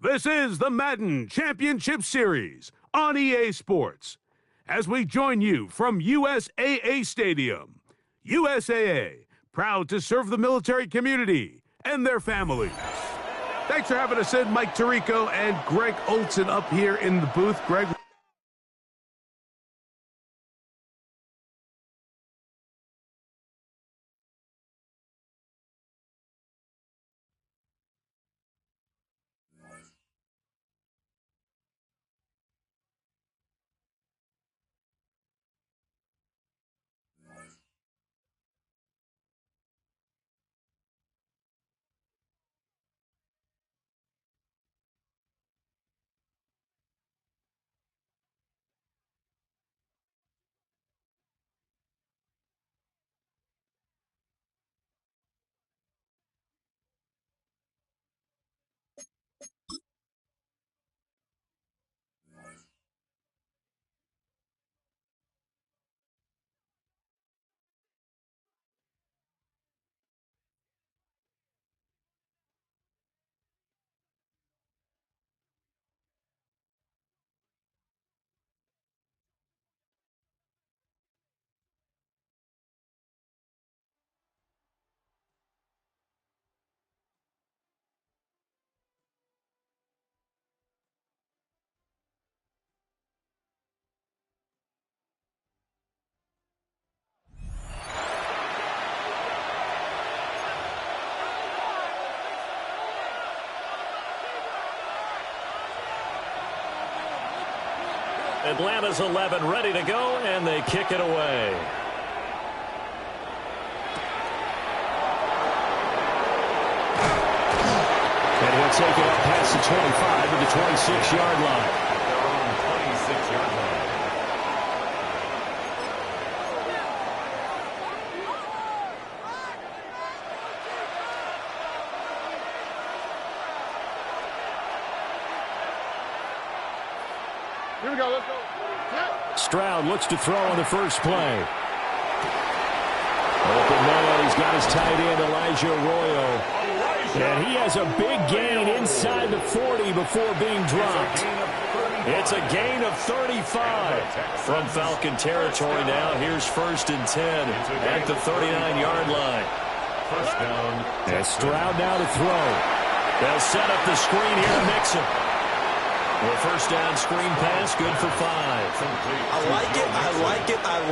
This is the Madden Championship Series on EA Sports. As we join you from USAA Stadium, USAA, proud to serve the military community and their families. Thanks for having us in, Mike Tirico and Greg Olson up here in the booth. Greg. Atlanta's 11 ready to go, and they kick it away. And he'll take it up past the 25 to the 26-yard line. Their own 26-yard line. Here we go, let's go. Stroud looks to throw on the first play. Open man, he's got his tight end, Elijah Arroyo. And he has a big gain inside the 40 before being dropped. It's a gain of 35. From Falcon territory now, here's 1st and 10 at the 39-yard line. First down. And Stroud now to throw. They'll set up the screen here to Mixon. Well, first down screen pass, good for 5. I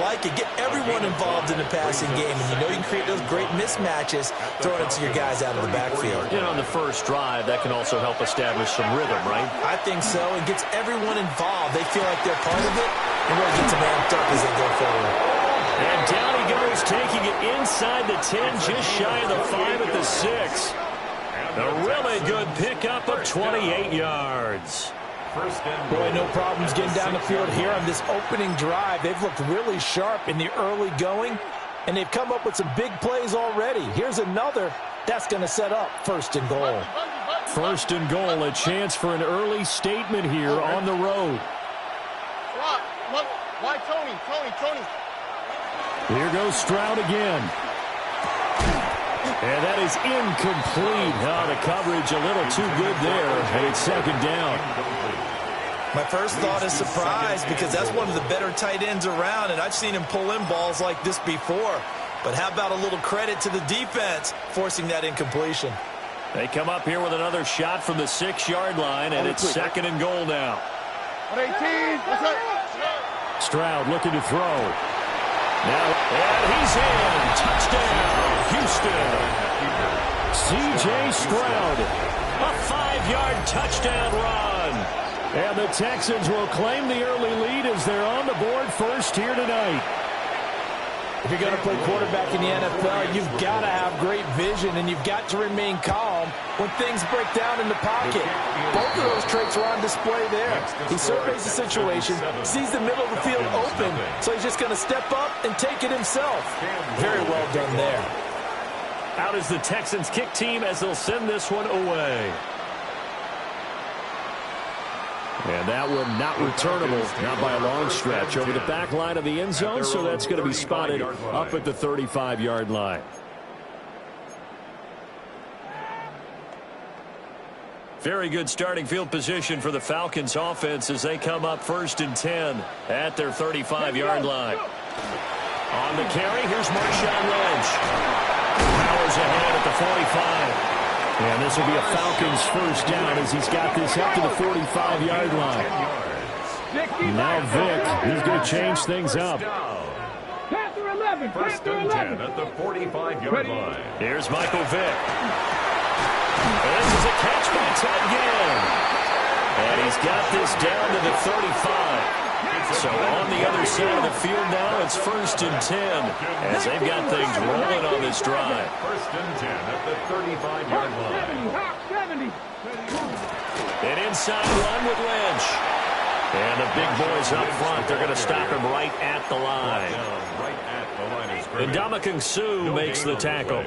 like it. Get everyone involved in the passing game. And you know you can create those great mismatches throwing it to your guys out of the backfield. You know, on the first drive, that can also help establish some rhythm, right? I think so. It gets everyone involved. They feel like they're part of it, and really gets them amped up as they go forward. And down he goes, taking it inside the 10, just shy of the 5 at the 6. A really good pickup of 28 yards. Boy, no problems getting down the field here on this opening drive. They've looked really sharp in the early going, and they've come up with some big plays already. Here's another that's going to set up 1st and goal. 1st and goal, a chance for an early statement here on the road. Why Tony? Here goes Stroud again. And that is incomplete. Oh, the coverage a little too good there, and it's 2nd down. My first thought is surprise, because that's one of the better tight ends around, and I've seen him pull in balls like this before. But how about a little credit to the defense forcing that incompletion? They come up here with another shot from the 6-yard line, and it's 2nd and goal now. 118, what's up? Stroud looking to throw. Now, and he's in. Touchdown, Houston. C.J. Stroud, a 5-yard touchdown run. And the Texans will claim the early lead as they're on the board first here tonight. If you're going to play quarterback in the NFL, you've got to have great vision, and you've got to remain calm when things break down in the pocket. Both of those traits are on display there. He surveys the situation, sees the middle of the field open, so he's just going to step up and take it himself. Very well done there. Out is the Texans kick team as they'll send this one away. And that one not returnable, not by a long stretch, over the back line of the end zone, so that's going to be spotted up at the 35-yard line. Very good starting field position for the Falcons offense as they come up 1st and 10 at their 35-yard line. On the carry, here's Marshawn Lynch. Powers ahead at the 45. And this will be a Falcons first down as he's got this up to the 45-yard line. Now Vick, he's going to change things up. First and 10 at the 45-yard line. Here's Michael Vick. This is a catch by Ted Ginn. And he's got this down to the 35. So on the other side of the field now, it's 1st and 10 as they've got things rolling on this drive. First and 10 at the 35-yard line. An inside run with Lynch. And the big boys up front, they're going to stop him right at the line. And Ndamukong Suh makes the tackle.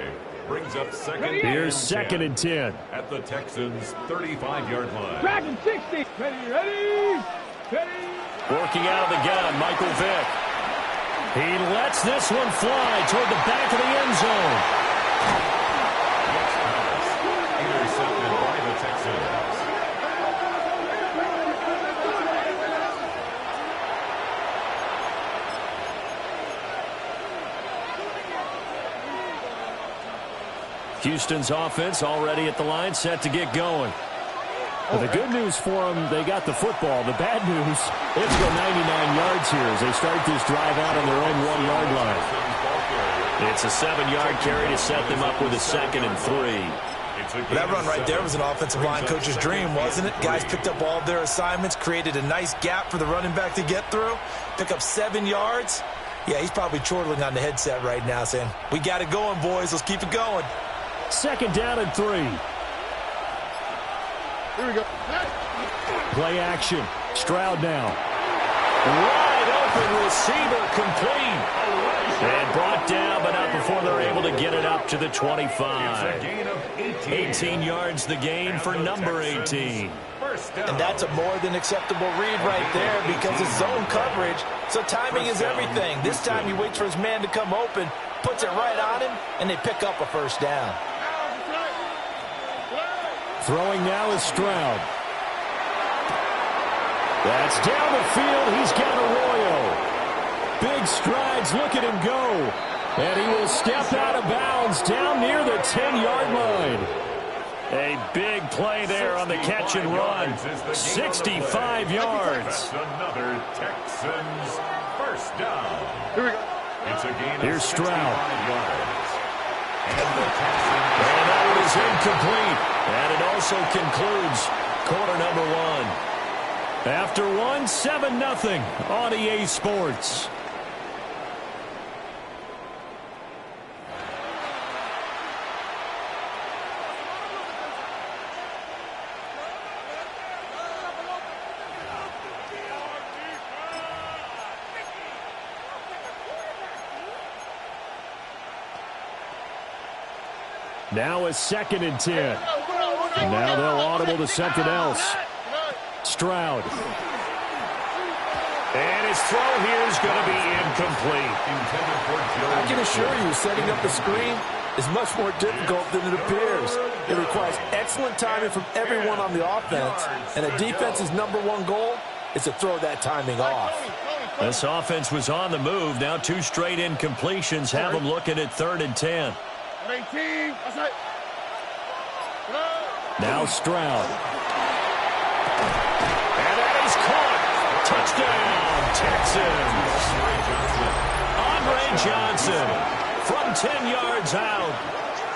Brings up Here's 2nd and 10. At the Texans' 35-yard line. Dragon 60. Ready. Working out of the gun, Michael Vick. He lets this one fly toward the back of the end zone. Intercepted by the Texans. Houston's offense already at the line, set to get going. Well, the good news for them, they got the football. The bad news, they have to go 99 yards here as they start this drive out on their own 1-yard line. It's a 7-yard carry to set them up with a 2nd and 3. That run right there was an offensive line coach's dream, wasn't it? Guys picked up all of their assignments, created a nice gap for the running back to get through, pick up 7 yards. Yeah, he's probably chortling on the headset right now saying, we got it going, boys. Let's keep it going. 2nd down and 3. Here we go. Play action. Stroud now. Wide open receiver complete. And brought down, but not before they're able to get it up to the 25. 18 yards the gain for number 18. And that's a more than acceptable read right there because it's zone coverage, so timing is everything. This time he waits for his man to come open, puts it right on him, and they pick up a first down. Throwing now is Stroud. That's down the field. He's got Arroyo. Big strides. Look at him go. And he will step out of bounds down near the 10-yard line. A big play there on the catch and run. 65 yards. Another Texans first down. Here we go. It's a gain of Here's Stroud. 65 yards. And that is incomplete. And it also concludes quarter number 1. After 1, 7-0 on EA Sports. Now a 2nd and 10. Now they'll audible to something else. Stroud. And his throw here is going to be incomplete. I can assure you, setting up the screen is much more difficult than it appears. It requires excellent timing from everyone on the offense, and a defense's #1 goal is to throw that timing off. This offense was on the move. Now 2 straight incompletions have them looking at 3rd and 10. 18. That's it. Now Stroud. And that is caught. Touchdown, Texans. Andre Johnson from 10 yards out.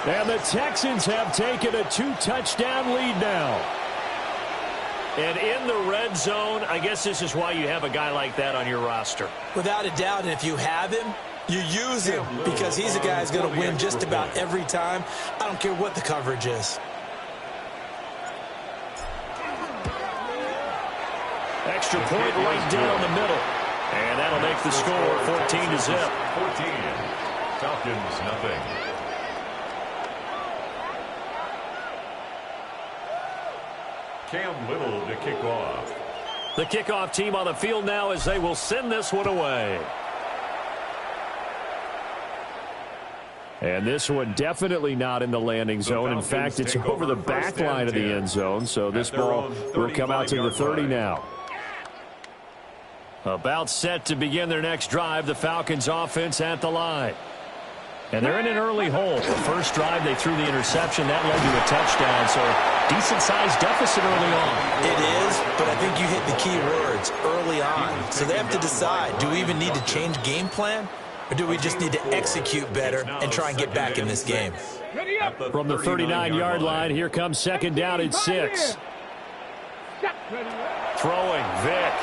And the Texans have taken a 2-touchdown lead now. And in the red zone, I guess this is why you have a guy like that on your roster. Without a doubt, and if you have him, you use him because he's a guy who's going to win just about every time. I don't care what the coverage is. Extra point right down the middle. And that'll make the score 14-0. 14. Falcons, nothing. Cam Little to kick off. The kickoff team on the field now as they will send this one away. And this one definitely not in the landing zone. In fact, it's over the back line of the end zone. So this ball will come out to the 30 now. About set to begin their next drive. The Falcons offense at the line. And they're in an early hole. The first drive, they threw the interception. That led to a touchdown. So decent-sized deficit early on. It is, but I think you hit the key words, early on. So they have to decide, do we even need to change game plan? Or do we just need to execute better and try and get back in this game? From the 39-yard line, here comes second down and 6. Throwing, Vick.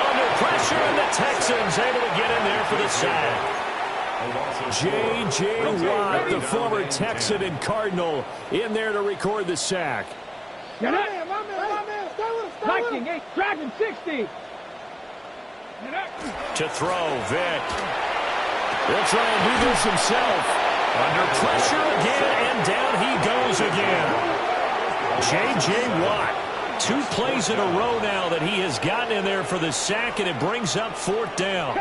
Under pressure, and the Texans able to get in there for the sack. J.J. Watt, the former Texan and Cardinal, in there to record the sack. Get it! Viking, Dragon 60. To throw, Vick. He'll try and do this himself. Under pressure again, and down he goes again. J.J. Watt. 2 plays in a row now that he has gotten in there for the sack, and it brings up 4th down.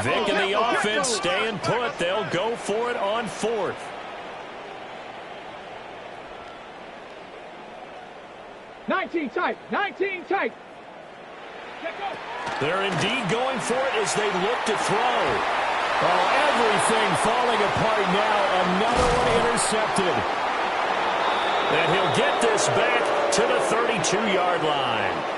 Vick and the offense staying put. They'll go for it on 4th. Nineteen tight. They're indeed going for it as they look to throw. Oh, everything falling apart now. Another one intercepted. And he'll get this back to the 32-yard line.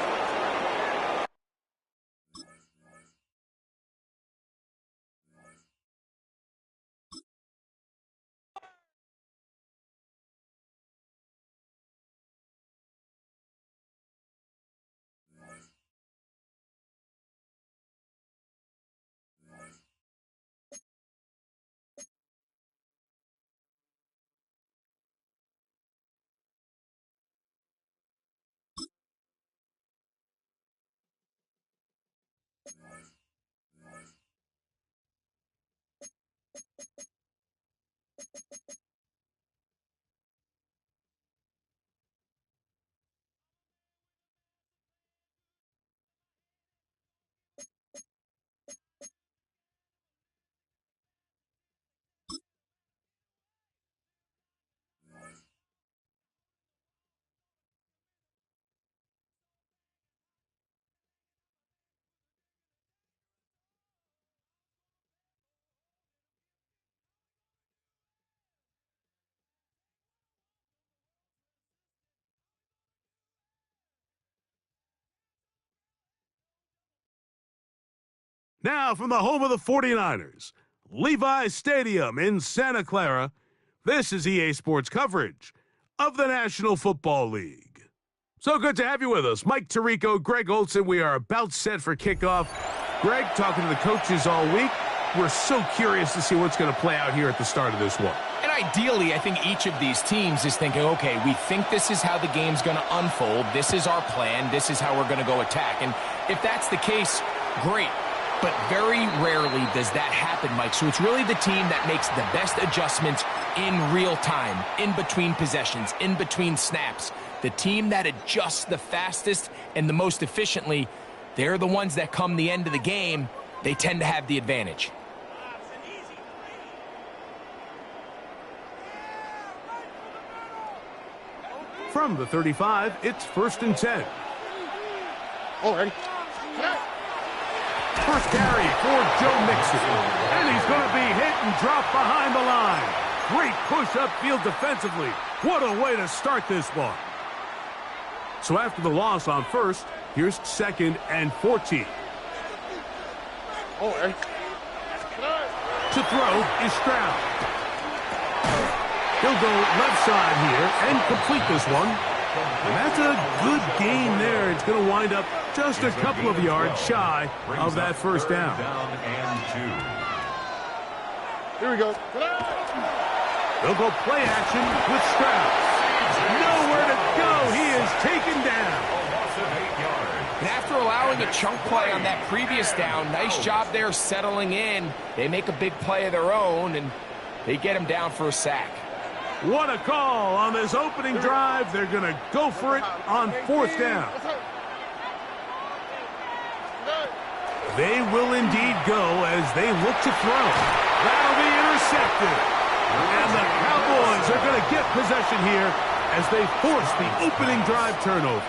Now from the home of the 49ers, Levi's Stadium in Santa Clara, this is EA Sports coverage of the National Football League. So good to have you with us. Mike Tirico, Greg Olsen, we are about set for kickoff. Greg, talking to the coaches all week. We're so curious to see what's going to play out here at the start of this one. And ideally, I think each of these teams is thinking, okay, we think this is how the game's going to unfold. This is our plan. This is how we're going to go attack. And if that's the case, great. But very rarely does that happen, Mike. So it's really the team that makes the best adjustments in real time, in between possessions, in between snaps. The team that adjusts the fastest and the most efficiently, they're the ones that come the end of the game. They tend to have the advantage. From the 35, it's 1st and 10. Already. First carry for Joe Mixon. And he's going to be hit and dropped behind the line. Great push upfield defensively. What a way to start this one. So after the loss on 1st, here's 2nd and 14. Already. To throw is Stroud. He'll go left side here and complete this one. And that's a good gain there. It's going to wind up just a couple of yards shy of that first down. Here we go. They'll go play action with Stroud. Nowhere to go. He is taken down. And after allowing a chunk play on that previous down, nice job there settling in. They make a big play of their own, and they get him down for a sack. What a call on this opening drive. They're going to go for it on 4th down. They will indeed go as they look to throw. That'll be intercepted. And the Cowboys are going to get possession here as they force the opening drive turnover.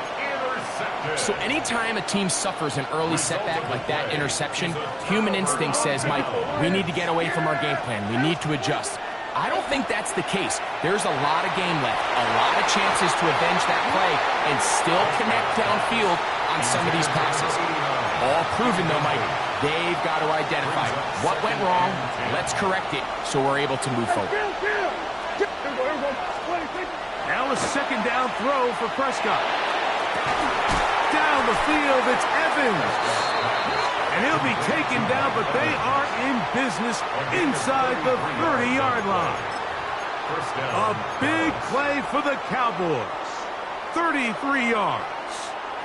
So anytime a team suffers an early setback like that interception, human instinct says, Mike, we need to get away from our game plan. We need to adjust. I don't think that's the case. There's a lot of game left, a lot of chances to avenge that play and still connect downfield on some of these passes. All proven, though, Mike, they've got to identify what went wrong, let's correct it so we're able to move forward. Now a second down throw for Prescott. Down the field, it's Evans. And he'll be taken down, but they are in business inside the 30-yard line. A big play for the Cowboys. 33 yards.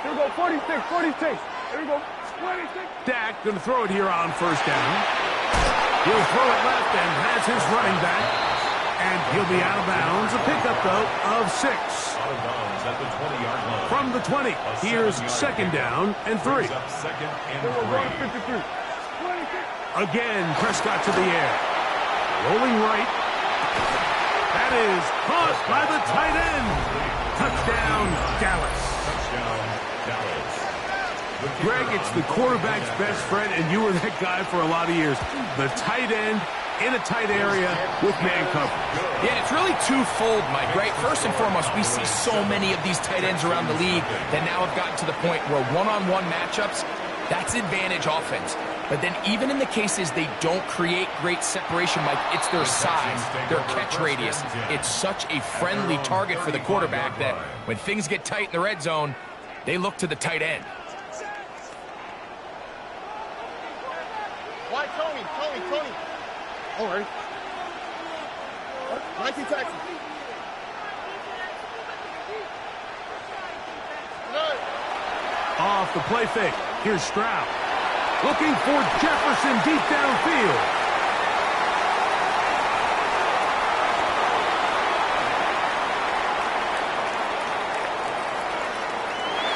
Here we go, 46, 46. Here we go, 46. Dak going to throw it here on first down. He'll throw it left and has his running back. And he'll be out of bounds. A pickup, though, of 6. Out of bounds at the 20-yard line. From the 20, here's second down and 3. Second and Here we go, 3. 53. 26. Again, Prescott to the air. Rolling right. That is caught by the tight end. Touchdown, Dallas. Touchdown, Dallas. Greg, it's the quarterback's best friend, and you were that guy for a lot of years. The tight end in a tight area with man coverage. Yeah, it's really twofold, Mike, right? First and foremost, we see so many of these tight ends around the league that now have gotten to the point where one-on-one matchups, that's advantage offense. But then even in the cases they don't create great separation, Mike, it's their size, their catch radius. It's such a friendly target for the quarterback that when things get tight in the red zone, they look to the tight end. Why, Tony? All right. 19 taxi. Off the play fake. Here's Stroud. Looking for Jefferson deep downfield.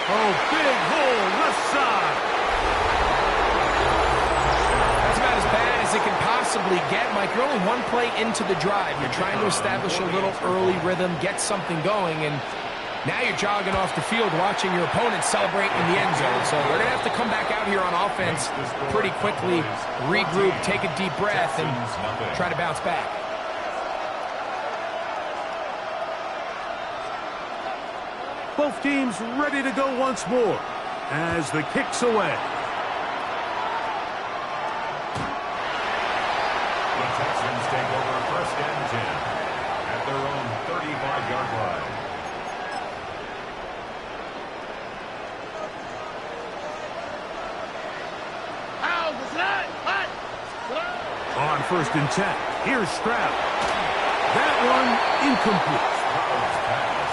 Oh, big hole left side. That's about as bad as it can possibly get, Mike. You're only one play into the drive. You're trying to establish a little early rhythm, get something going, and now you're jogging off the field watching your opponent celebrate in the end zone. So they're going to have to come back out here on offense pretty quickly, regroup, take a deep breath, and try to bounce back. Both teams ready to go once more as the kick's away. The Texans take over first and 10 at their own 35-yard line. On first and 10, here's Stroud. That one incomplete.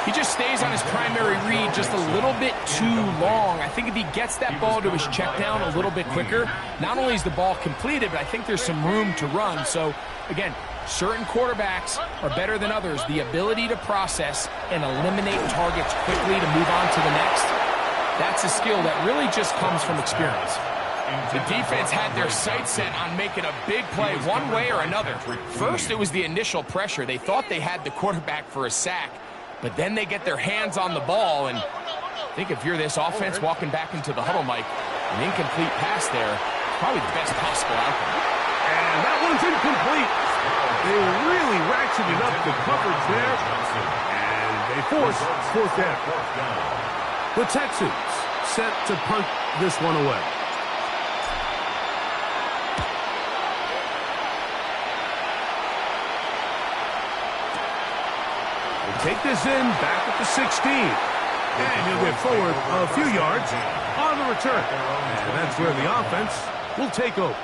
He just stays on his primary read just a little bit too long. I think if he gets that ball to his check down a little bit quicker, not only is the ball completed, but I think there's some room to run. So, again, certain quarterbacks are better than others. The ability to process and eliminate targets quickly to move on to the next, that's a skill that really just comes from experience. The defense had their sights set on making a big play one way or another. First, it was the initial pressure. They thought they had the quarterback for a sack, but then they get their hands on the ball, and I think if you're this offense walking back into the huddle, Mike, an incomplete pass there, probably the best possible outcome. And that one's incomplete. They really ratcheted up the coverage there, and they force fourth down. The Texans set to punt this one away. Take this in, back at the 16. And he'll get forward a few yards on the return. And that's where the offense will take over.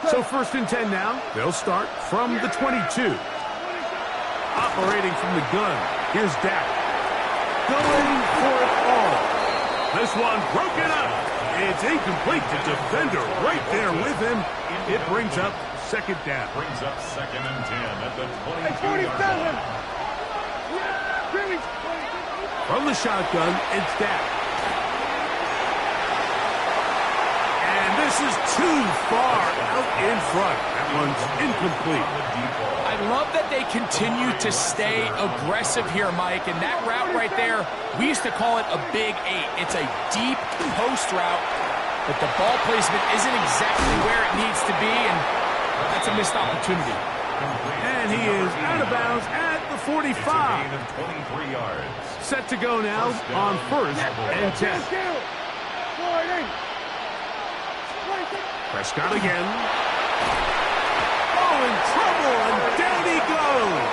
So first and 10 now. They'll start from the 22. Operating from the gun. Here's Dak. Going for it all. This one broken up. It's incomplete. The defender right there with him. It brings up second down. Brings up second and 10 at the 22-yard line. From the shotgun, it's Dak. And This is too far out in front. That one's incomplete. I love that they continue to stay aggressive here, Mike, and that route right there, we used to call it a big 8. It's a deep post route, but the ball placement isn't exactly where it needs to be, and that's a missed opportunity. And he is out of bounds at the 45. It's a gain of 23 yards. Set to go now on 1st and 10. Prescott again. Oh, in trouble, and down he goes.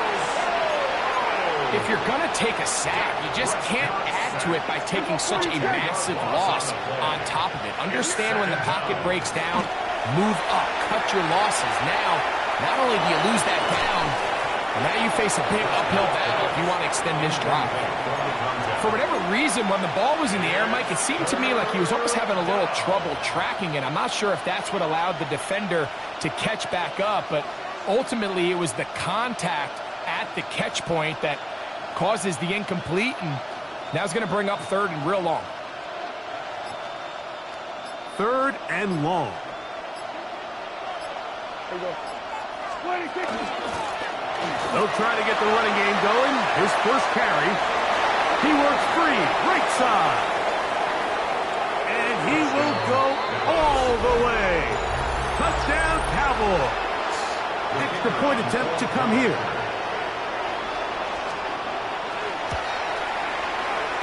If you're going to take a sack, you just can't add to it by taking such a massive loss on top of it. Understand when the pocket breaks down, move up, cut your losses. Now, not only do you lose that down, but now you face a big uphill battle if you want to extend this drive. For whatever reason, when the ball was in the air, Mike, it seemed to me like he was almost having a little trouble tracking it. I'm not sure if that's what allowed the defender to catch back up, but ultimately it was the contact at the catch point that causes the incomplete, and now it's going to bring up 3rd and real long. 3rd and long. Here we go. They'll try to get the running game going. His first carry. He works free, right side. And he will go all the way. Touchdown, Cowboys. Extra point attempt to come here.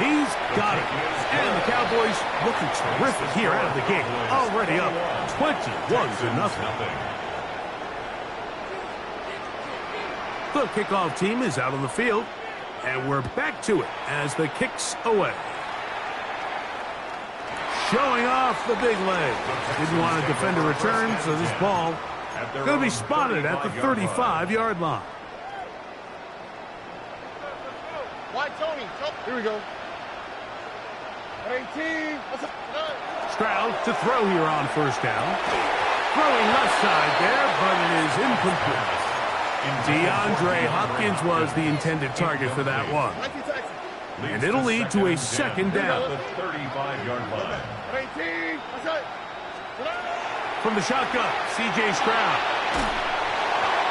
He's got it. And the Cowboys looking terrific here out of the gate. Already up 21-0. The kickoff team is out on the field, and we're back to it as the kick's away. Showing off the big leg. Didn't want to defend a return, so this ball going to be spotted at the 35-yard line. Wide Tony. Here we go. 18. Stroud to throw here on 1st down. Throwing left side there, but it is incomplete. DeAndre Hopkins was the intended target for that one. And it'll lead to a 2nd down. The 35-yard line. 18. From the shotgun, C.J. Stroud.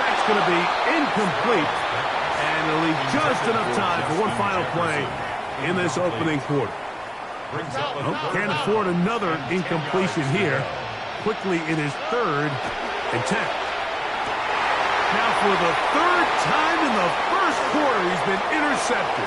That's going to be incomplete. And it'll leave just enough time for one final play in this opening quarter. Can't afford another incompletion here. Quickly in his 3rd and 10. Now for the 3rd time in the 1st quarter, he's been intercepted.